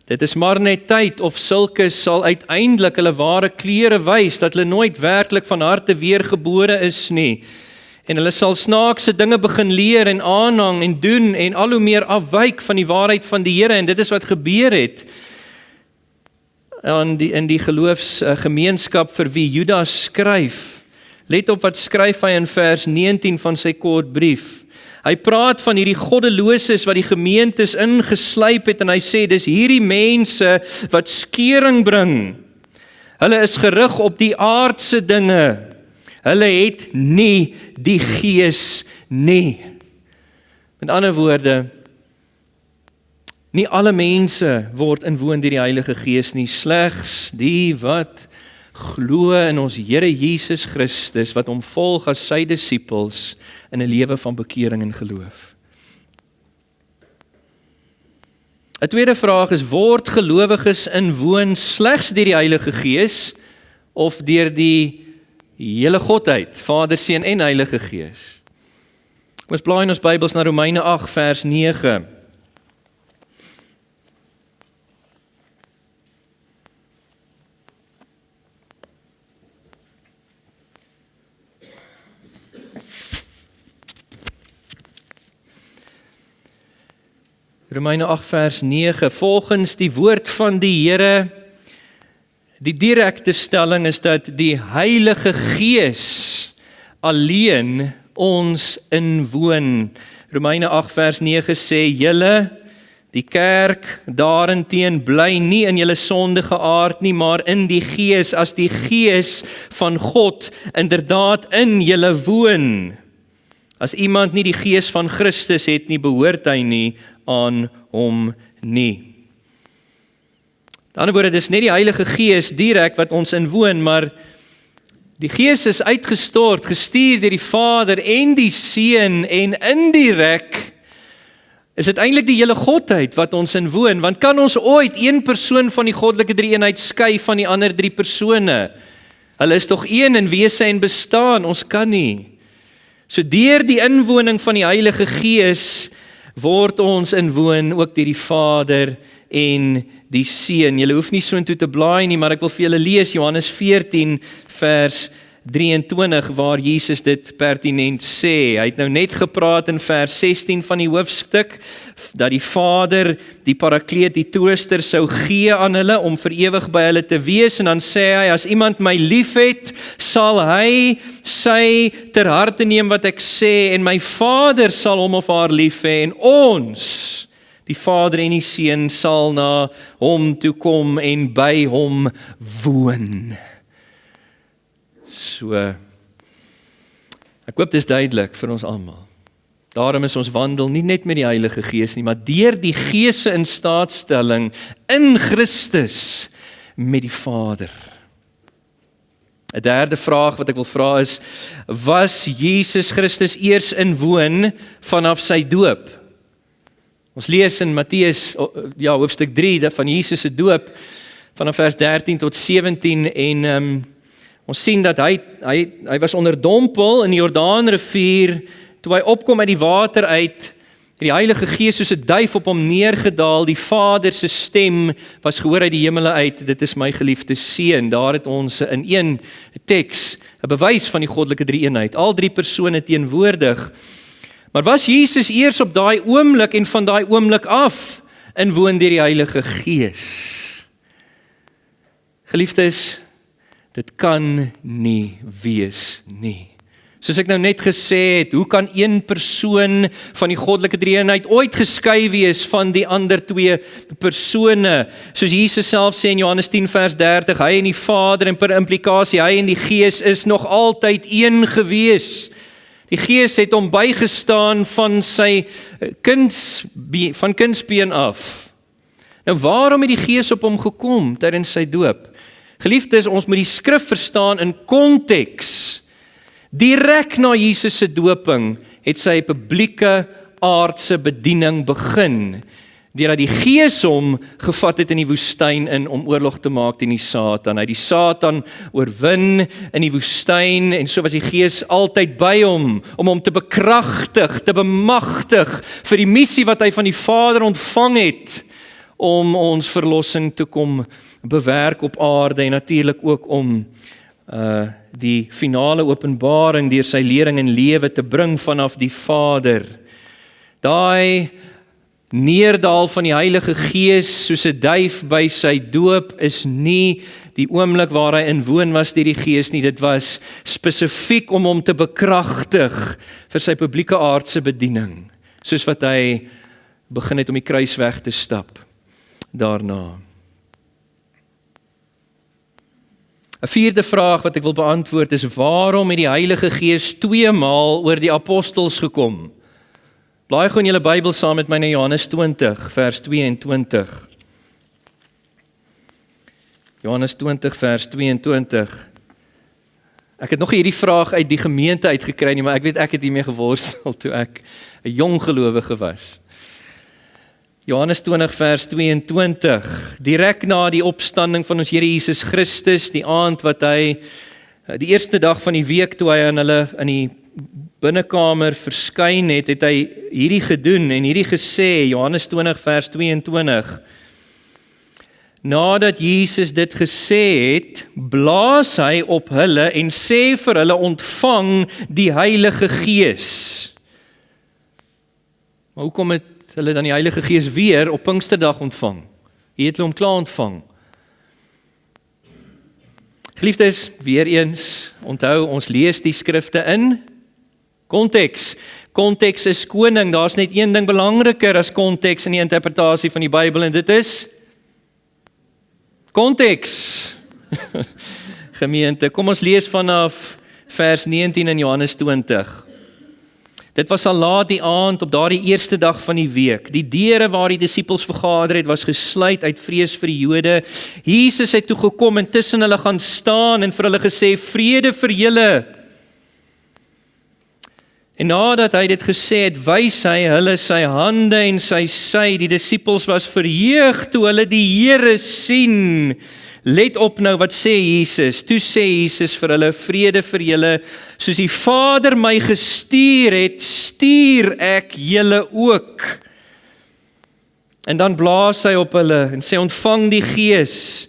dit is maar net tyd of sulke sal uiteindelik hulle ware kleure wys, dat hulle nooit werklik van harte weergebore is nie. En hulle sal snaakse dinge begin leer en aanhang en doen en al hoe meer afwyk van die waarheid van die Here, en dit is wat gebeur het in die geloofsgemeenskap vir wie Judas skryf. Let op wat skryf hy in vers 19 van sy kort brief. Hy praat van hierdie goddeloses wat die gemeentes ingeslyp het, en hy sê, dis hierdie mense wat skeuring bring. Hulle is gerig op die aardse dinge. Hulle het nie die Gees nie. Met ander woorde, nie alle mense word inwoon deur die Heilige Gees nie, slegs die wat glo in ons Here Jesus Christus, wat hom volg as sy disippels in 'n lewe van bekering en geloof. 'n tweede vraag is, word gelowiges inwoon slegs deur die Heilige Gees of deur die hele Godheid, Vader, Seun en Heilige Gees? Ons blaai in ons Bybels na Romeine 8 vers 9. Romeine 8 vers 9, volgens die woord van die Here Die direkte stelling is dat die Heilige Gees alleen ons inwoon. Romeine 8 vers 9 sê, julle, die kerk daarenteen bly nie in julle sondige aard nie, maar in die Gees, as die Gees van God inderdaad in julle woon. As iemand nie die Gees van Christus het nie, behoort hy nie aan hom nie. Met ander woorde, dis net die Heilige Gees direk wat ons inwoon, maar die Gees is uitgestort, gestuur deur die Vader en die Seun, en indirek is dit eintlik die hele Godheid wat ons inwoon, want kan ons ooit een persoon van die goddelike drie-eenheid skei van die ander drie persone? Hulle is tog een in wese en bestaan, ons kan nie. So deur die inwoning van die Heilige Gees word ons inwoon ook deur die Vader en die Seun. Julle hoef nie so intoe te blaai nie, maar ek wil vir julle lees Johannes 14 vers 23 waar Jesus dit pertinent sê. Hy het nou net gepraat in vers 16 van die hoofstuk dat die Vader die Parakleet, die Trooster sou gee aan hulle om vir ewig by hulle te wees, en dan sê hy, as iemand my liefhet, sal hy sy ter harte neem wat ek sê, en my Vader sal hom of haar lief hê, en ons, die Vader en die Seun, sal na hom toe kom en by hom woon. So, ek hoop dit is duidelik vir ons almal. Daarom is ons wandel nie net met die Heilige Gees nie, maar deur die Gees se instaatstelling in Christus met die Vader. 'n derde vraag wat ek wil vra is, was Jesus Christus eers inwoon vanaf sy doop? Ons lees in Matteus hoofstuk 3 van Jesus se doop vanaf vers 13 tot 17 en ons sien dat hy was onderdompel in die Jordaanrivier, toe hy opkom uit die water uit, die Heilige Gees soos 'n duif op hom neergedaal, die Vader se stem was gehoor uit die hemele uit, dit is my geliefde seun. Daar het ons in een teks 'n bewys van die goddelike drie-eenheid, al drie persone teenwoordig. Maar was Jesus eers op daai oomblik en van daai oomblik af inwoon deur die Heilige Gees? Geliefdes, dit kan nie wees nie. Soos ek nou net gesê het, hoe kan een persoon van die goddelike drie-eenheid ooit geskei wees van die ander twee persone? Soos Jesus self sê in Johannes 10 vers 30, hy en die Vader en per implikasie, hy en die Gees is nog altyd een gewees. Die Gees het hom bygestaan van sy kindsbeen af. Nou waarom het die Gees op hom gekom tydens sy doop? Geliefdes, ons moet die skrif verstaan in konteks. Direk na Jesus se doping het sy publieke aardse bediening begin, deurdat die Gees hom gevat het in die woestyn om oorlog te maak teen die Satan. Hy het die Satan oorwin in die woestyn, en so was die Gees altyd by hom, om hom te bekragtig, te bemagtig vir die missie wat hy van die Vader ontvang het, om ons verlossing te kom bewerk op aarde, en natuurlik ook om die finale openbaring deur sy lering en lewe te bring vanaf die Vader. Daai neerdal van die Heilige Gees soos 'n duif by sy doop is nie die oomblik waar hy inwoon was deur die Gees nie, dit was spesifiek om hom te bekragtig vir sy publieke aardse bediening, soos wat hy begin het om die kruis weg te stap daarna. 'n vierde vraag wat ek wil beantwoord is, waarom het die Heilige Gees 2 maal oor die apostels gekom? Blaai gewoon julle Bybel saam met my na Johannes 20 vers 22. Johannes 20 vers 22. Ek het nog hierdie vraag uit die gemeente uitgekry nie, maar ek weet ek het hiermee geworstel toe ek 'n jong gelowige was. Johannes 20 vers 22, direk na die opstanding van ons Here Jesus Christus, die aand wat hy, die eerste dag van die week toe hy aan hulle in die binnekamer verskyn het, het hy hierdie gedoen en hierdie gesê, Johannes 20 vers 22, nadat Jesus dit gesê het, blaas hy op hulle en sê vir hulle, ontvang die Heilige Gees. Maar hoekom het hulle dan die Heilige Gees weer op Pinksterdag ontvang? Hier het hulle hom klaar ontvang. Geliefdes, weer eens, onthou, ons lees die skrifte in konteks. Konteks is koning, daar's net een ding belangriker as konteks in die interpretasie van die Bybel, en dit is konteks. Gemeente, kom ons lees vanaf vers 19 in Johannes 20. Dit was al laat die aand op daardie eerste dag van die week. Die deure waar die disippels vergader het, was gesluit uit vrees vir die Jode. Jesus het toe gekom en tussen hulle gaan staan en vir hulle gesê, vrede vir julle. En nadat hy dit gesê het, wys hy hulle sy hande en sy sy. Die disippels was verheug toe hulle die Here sien. Let op nou, wat sê Jesus? Toe sê Jesus vir hulle, vrede vir julle, soos die Vader my gestuur het, stuur ek julle ook. En dan blaas hy op hulle en sê, ontvang die Gees.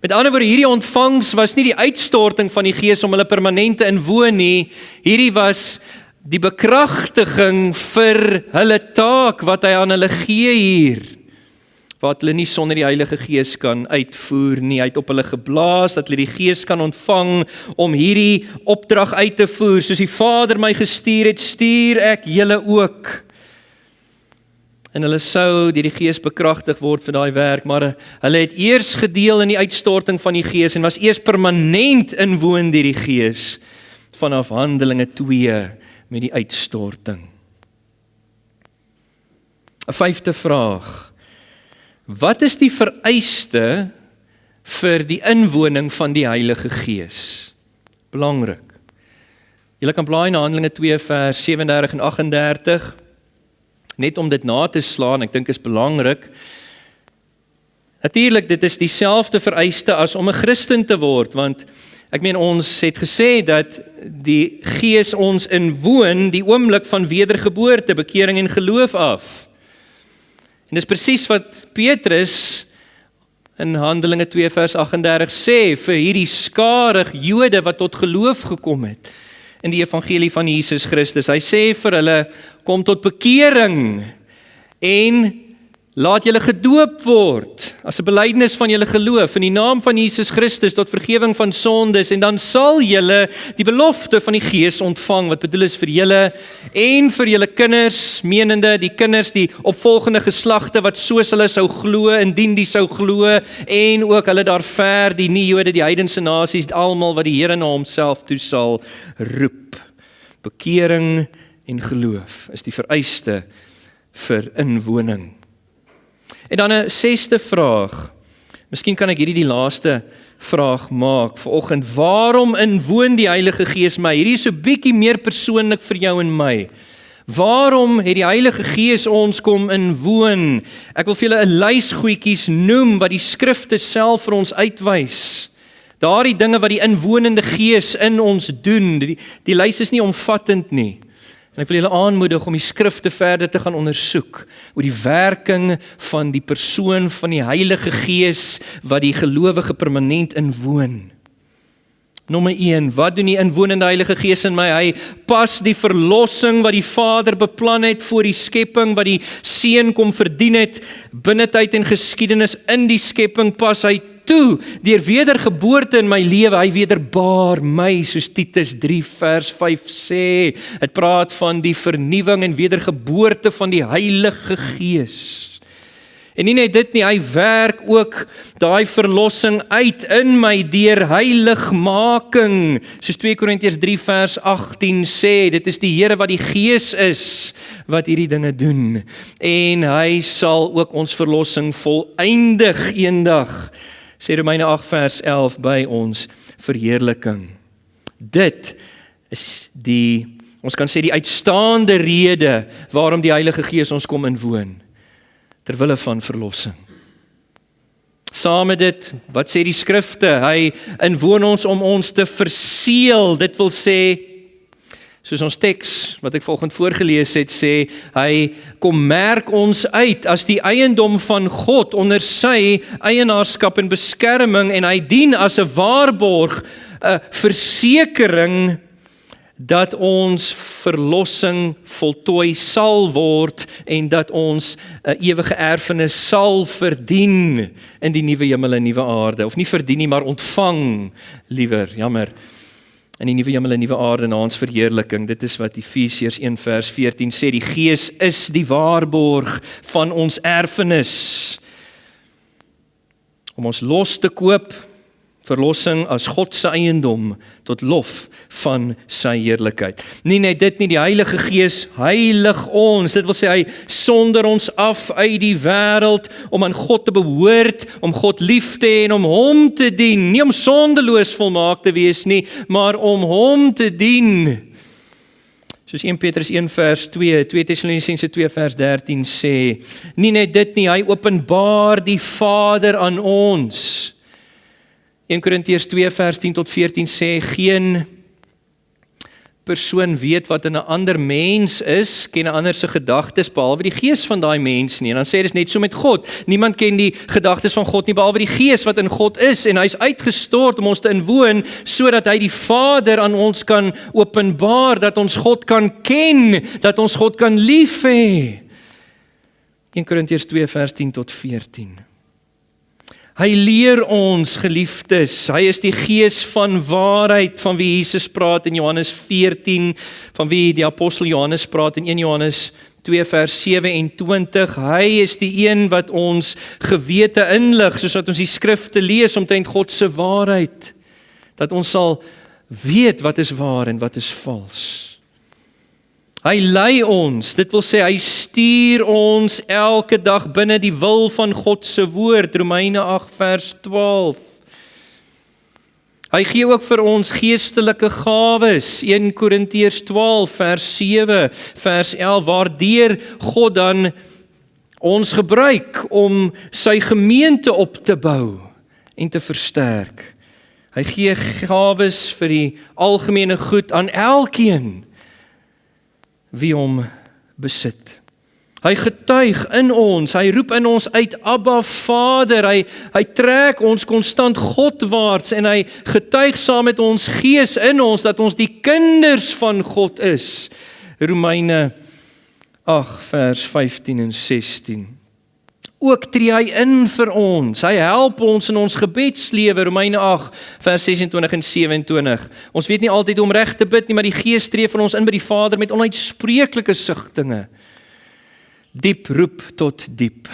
Met ander woorde, hierdie ontvangs was nie die uitstorting van die Gees om hulle permanent te inwoon nie, hierdie was die bekragtiging vir hulle taak wat hy aan hulle gee hier. Wat hulle nie sonder die Heilige Gees kan uitvoer nie. Hy het op hulle geblaas, dat hulle die Gees kan ontvang om hierdie opdrag uit te voer. Soos die Vader my gestuur het, stuur ek julle ook. En hulle sou deur die Gees bekragtig word vir daai werk, maar hulle het eers gedeel in die uitstorting van die Gees en was eers permanent inwoon deur die Gees vanaf Handelinge 2 met die uitstorting. 'n 5de vraag. Wat is die vereiste vir die inwoning van die Heilige Gees? Belangrik. Julle kan blaai na Handelinge 2 vers 37 en 38, net om dit na te slaan, ek dink is belangrik. Natuurlik, dit is dieselfde vereiste as om 'n Christen te word, want ek meen ons het gesê dat die Gees ons inwoon die oomblik van wedergeboorte, bekering en geloof af. En dis presies wat Petrus in Handelinge 2 vers 38 sê vir hierdie skare Jode wat tot geloof gekom het in die evangelie van Jesus Christus. Hy sê vir hulle, kom tot bekering en laat julle gedoop word as 'n belydenis van julle geloof in die naam van Jesus Christus tot vergewing van sondes, en dan sal julle die belofte van die Gees ontvang, wat bedoel is vir julle en vir julle kinders, menende die kinders, die opvolgende geslagte wat soos hulle sou glo, indien die sou glo, en ook hulle daar ver, die nie-Jode, die heidense nasies, almal wat die Here na homself toe sal roep. Bekering en geloof is die vereiste vir inwoning. En dan 'n 6de vraag. Miskien kan ek hierdie die laaste vraag maak vanoggend. Waarom inwoon die Heilige Gees my? Hierdie is so bietjie meer persoonlik vir jou en my. Waarom het die Heilige Gees ons kom inwoon? Ek wil vir julle 'n lys goedjies noem wat die skrifte self vir ons uitwys. Daardie dinge wat die inwonende Gees in ons doen. Die lys is nie omvattend nie. En ek wil julle aanmoedig om die skrifte verder te gaan ondersoek oor die werking van die persoon van die Heilige Gees wat die gelowige permanent inwoon. Nommer 1, wat doen die inwonende Heilige Gees in my? Hy pas die verlossing wat die Vader beplan het voor die skepping, wat die Seun kom verdien het, binne tyd en geskiedenis in die skepping pas hy toe, deur wedergeboorte in my lewe, hy wederbaar my, soos Titus 3 vers 5 sê. Het praat van die vernuwing en wedergeboorte van die Heilige Gees. En nie net dit nie, hy werk ook daai verlossing uit in my deur heiligmaking. Soos 2 Korintiërs 3 vers 18 sê, dit is die Here wat die Gees is, wat hierdie dinge doen. En hy sal ook ons verlossing voleindig eendag, sê Romeine 8 vers 11, by ons verheerliking. Dit is ons kan sê die uitstaande rede waarom die Heilige Gees ons kom inwoon, terwille van verlossing. Saam met dit, wat sê die skrifte? Hy inwoon ons om ons te verseël. Dit wil sê, soos ons teks wat ek vanoggend voorgelees het sê, hy kom merk ons uit as die eiendom van God onder sy eienaarskap en beskerming, en hy dien as 'n waarborg, 'n versekering dat ons verlossing voltooi sal word en dat ons 'n ewige erfenis sal verdien in die nuwe hemel en nuwe aarde. Of nie verdien nie, maar ontvang liewer, jammer. In die nuwe hemel en nuwe aarde na ons verheerliking. Dit is wat Efesiërs 1 vers 14 sê. Die Gees is die waarborg van ons erfenis. Om ons los te koop, verlossing as God se eiendom tot lof van sy heerlikheid. Nie net dit nie, die Heilige Gees heilig ons. Dit wil sê hy sonder ons af uit die wêreld om aan God te behoort, om God lief te hê en om hom te dien. Nie om sondeloos volmaak te wees nie, maar om hom te dien. Soos 1 Petrus 1 vers 2, 2 Tessalonisense 2 vers 13 sê, nie net dit nie, hy openbaar die Vader aan ons. 1 Korintiërs 2 vers 10 tot 14 sê, geen persoon weet wat in 'n ander mens is, ken 'n ander se gedagtes, behalwe die gees van daai mens nie. En dan sê hy, dis net so met God. Niemand ken die gedagtes van God nie, behalwe die gees wat in God is. En hy is uitgestort om ons te inwoon, sodat hy die Vader aan ons kan openbaar, dat ons God kan ken, dat ons God kan lief hê. 1 Korintiërs 2 vers 10 tot 14. Hy leer ons, geliefdes, hy is die Gees van waarheid, van wie Jesus praat in Johannes 14, van wie die apostel Johannes praat in 1 Johannes 2 vers 27. Hy is die een wat ons gewete inlig, soos wat ons die skrifte lees omtrent God se waarheid, dat ons sal weet wat is waar en wat is vals. Hy lei ons, dit wil sê hy stuur ons elke dag binne die wil van God se woord, Romeine 8 vers 12. Hy gee ook vir ons geestelike gawes, 1 Korintiërs 12 vers 7, vers 11, waardeur God dan ons gebruik om sy gemeente op te bou en te versterk. Hy gee gawes vir die algemene goed aan elkeen wie hom besit. Hy getuig in ons, hy roep in ons uit, Abba Vader, hy trek ons konstant Godwaarts en hy getuig saam met ons gees in ons, dat ons die kinders van God is. Romeine 8 vers 15 en 16. Ook tree hy in vir ons, hy help ons in ons gebedslewe, Romeine 8 vers 26 en 27. Ons weet nie altyd hoe om reg te bid nie, maar die Gees tree vir ons in by die Vader met onuitspreeklike sigtinge. Diep roep tot diep.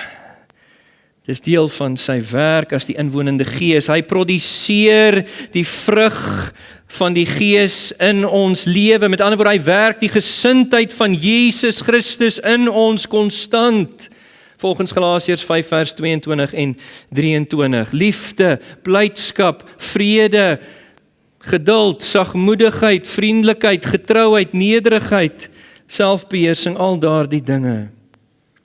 Dis deel van sy werk as die inwonende Gees. Hy produseer die vrug van die Gees in ons lewe. Met ander woorde, hy werk die gesindheid van Jesus Christus in ons konstant. Volgens Galasiërs 5 vers 22 en 23. Liefde, blydskap, vrede, geduld, sagmoedigheid, vriendelikheid, getrouheid, nederigheid, selfbeheersing, al daardie dinge.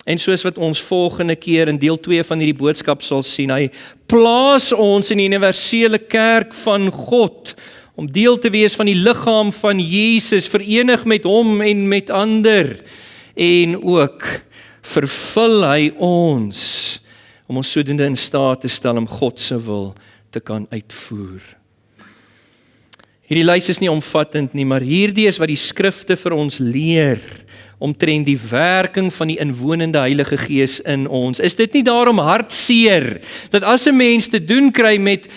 En soos wat ons volgende keer in deel 2 van hierdie boodskap sal sien, hy plaas ons in die universele kerk van God, om deel te wees van die liggaam van Jesus, verenig met hom en met ander, en ook vervul hy ons, om ons sodoende in staat te stel om God se wil te kan uitvoer. Hierdie lys is nie omvattend nie, maar hierdie is wat die skrifte vir ons leer, omtrent die werking van die inwonende Heilige Gees in ons. Is dit nie daarom hartseer, dat as 'n mens te doen kry met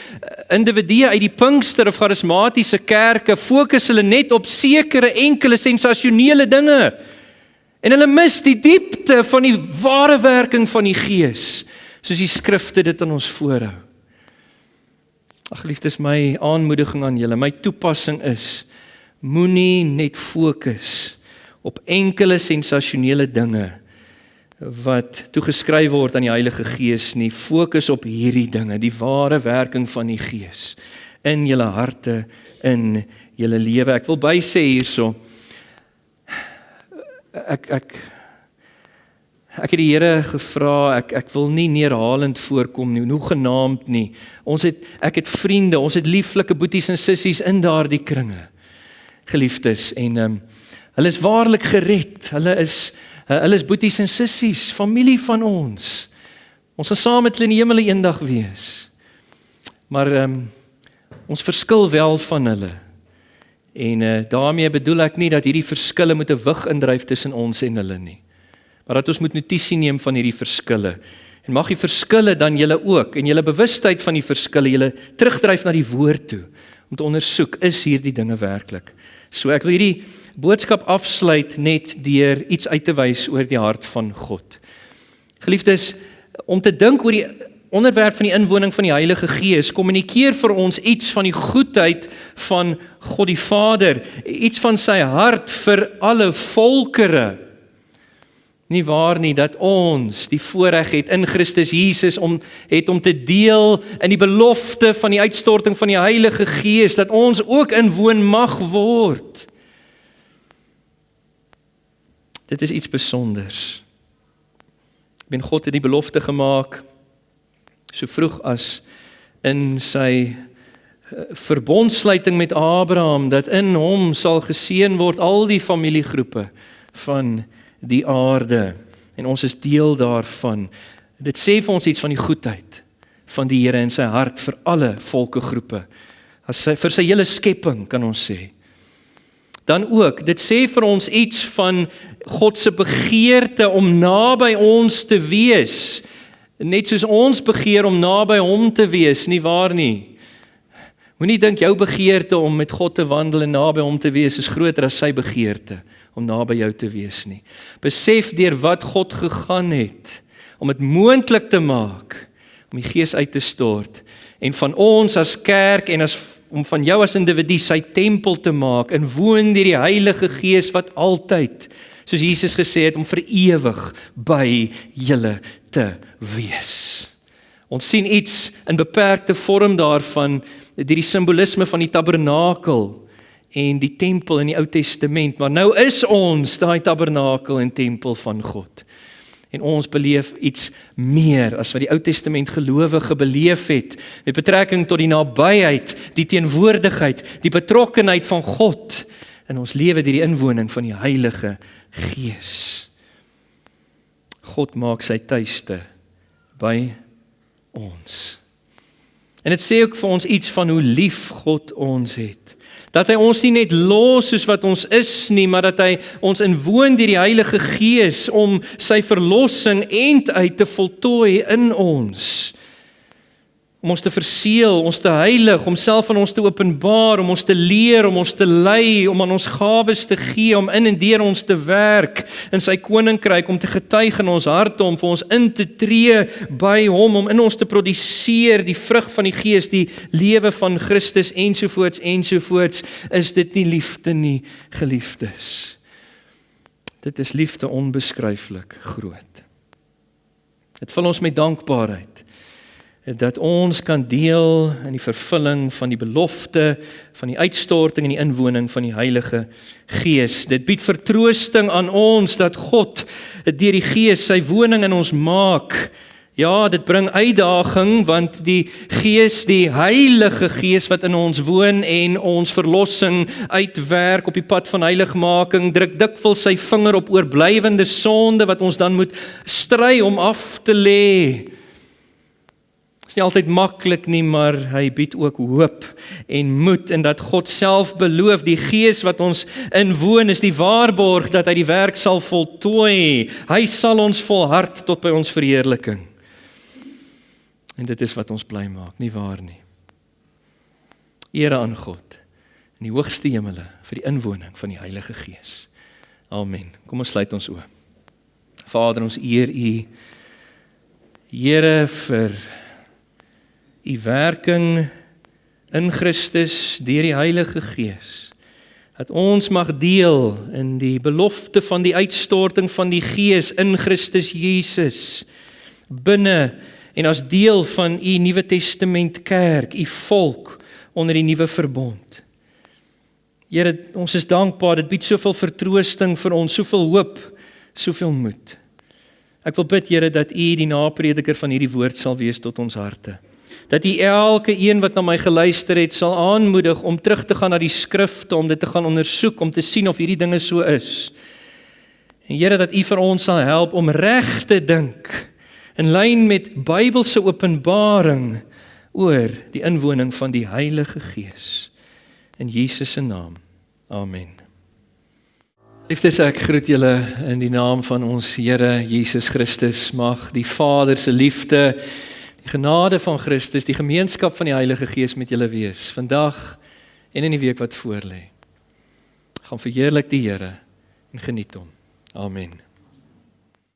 individue uit die Pinkster of charismatiese kerke, fokus hulle net op sekere enkele sensasionele dinge, en hulle mis die diepte van die ware werking van die Gees, soos die skrifte dit aan ons voorhou. Ag geliefdes, my aanmoediging aan julle, my toepassing is, moenie net fokus op enkele sensasionele dinge wat toegeskryf word aan die Heilige Gees nie. Fokus op hierdie dinge, die ware werking van die Gees in julle harte, in julle lewe. Ek wil bysê hierso, ek het die Here gevra, ek wil nie neerhalend voorkom nie, hoegenaamd nie. Ek het vriende, ons het lieflike boeties en sissies in daardie kringe, geliefdes, en hulle is waarlik gered, hulle is boeties en sissies, familie van ons. Ons gaan saam met hulle in die hemel eendag wees. Maar ons verskil wel van hulle. En daarmee bedoel ek nie dat hierdie verskille moet 'n wig indryf tussen ons en hulle nie. Maar dat ons moet notisie neem van hierdie verskille. En mag die verskille dan julle ook, en julle bewustheid van die verskille, julle terugdryf na die woord toe, om te ondersoek, is hierdie dinge werklik? So ek wil hierdie boodskap afsluit net deur iets uit te wys oor die hart van God. Geliefdes, om te dink oor die onderwerp van die inwoning van die Heilige Gees, kommunikeer vir ons iets van die goedheid van God die Vader, iets van sy hart vir alle volkere. Nie waar nie, dat ons die voorreg het in Christus Jesus om te deel in die belofte van die uitstorting van die Heilige Gees, dat ons ook inwoon mag word. Dit is iets besonders. God het die belofte gemaak, so vroeg as in sy verbondsluiting met Abraham, dat in hom sal geseën word al die familiegroepe van die aarde, en ons is deel daarvan. Dit sê vir ons iets van die goedheid van die Here in sy hart vir alle volkegroepe, vir sy hele skepping kan ons sê. Dan ook, dit sê vir ons iets van God se begeerte om naby ons te wees, net soos ons begeer om naby hom te wees, nie waar nie? Moenie dink jou begeerte om met God te wandel en naby hom te wees is groter as sy begeerte om naby jou te wees nie. Besef deur wat God gegaan het om dit moontlik te maak om die Gees uit te stort en van ons as kerk en om van jou as individu sy tempel te maak en woon deur die Heilige Gees wat altyd, soos Jesus gesê het, om vir ewig by julle te wees. Ons sien iets in beperkte vorm daarvan, die simbolisme van die tabernakel en die tempel in die Ou Testament, maar nou is ons daai tabernakel en tempel van God. En ons beleef iets meer as wat die Ou Testament gelowige beleef het, met betrekking tot die nabyheid, die teenwoordigheid, die betrokkenheid van God in ons lewe deur die inwoning van die Heilige Gees. God maak sy tuiste by ons. En dit sê ook vir ons iets van hoe lief God ons het. Dat hy ons nie net los soos wat ons is nie, maar dat hy ons inwoon deur die Heilige Gees om sy verlossing uit te voltooi in ons. Om ons te verseël, ons te heilig, om self aan ons te openbaar, om ons te leer, om ons te lei, om aan ons gawes te gee, om in en deur ons te werk in sy koninkryk, om te getuig in ons harte, om vir ons in te tree by hom, om in ons te produseer die vrug van die Gees, die lewe van Christus ensovoorts, ensovoorts. Is dit nie liefde nie, geliefdes? Dit is liefde onbeskryflik groot. Dit vul ons met dankbaarheid, dat ons kan deel in die vervulling van die belofte, van die uitstorting en die inwoning van die Heilige Gees. Dit bied vertroosting aan ons, dat God deur die Gees sy woning in ons maak. Ja, dit bring uitdaging, want die Gees, die Heilige Gees wat in ons woon en ons verlossing uitwerk op die pad van heiligmaking, druk dikwels sy vinger op oorblywende sonde, wat ons dan moet stry om af te lê. Nie altyd maklik nie, maar hy bied ook hoop en moed, en dat God self beloof, die Gees wat ons inwoon is die waarborg dat hy die werk sal voltooi. Hy sal ons volhard tot by ons verheerliking. En dit is wat ons bly maak, nie waar nie? Ere aan God in die hoogste hemele vir die inwoning van die Heilige Gees. Amen. Kom ons sluit ons oë. Vader, ons eer U, Here, vir U werking in Christus deur die Heilige Gees, dat ons mag deel in die belofte van die uitstorting van die Gees in Christus Jesus, binne en as deel van U Nuwe Testament kerk, U volk onder die nuwe verbond. Here, ons is dankbaar, dit bied soveel vertroosting vir ons, soveel hoop, soveel moed. Ek wil bid, Here, dat U die naprediker van hierdie woord sal wees tot ons harte. Dat U elke een wat na my geluister het, sal aanmoedig om terug te gaan na die skrifte, om dit te gaan ondersoek, om te sien of hierdie dinge so is. En Here, dat U vir ons sal help om reg te dink, in lyn met Bybelse openbaring, oor die inwoning van die Heilige Gees. In Jesus se naam. Amen. Liefdes, ek groet julle in die naam van ons Here Jesus Christus. Mag die Vader se liefde, die genade van Christus, die gemeenskap van die Heilige Gees met julle wees, vandag en in die week wat voorlê. Gaan verheerlik die Here en geniet hom. Amen.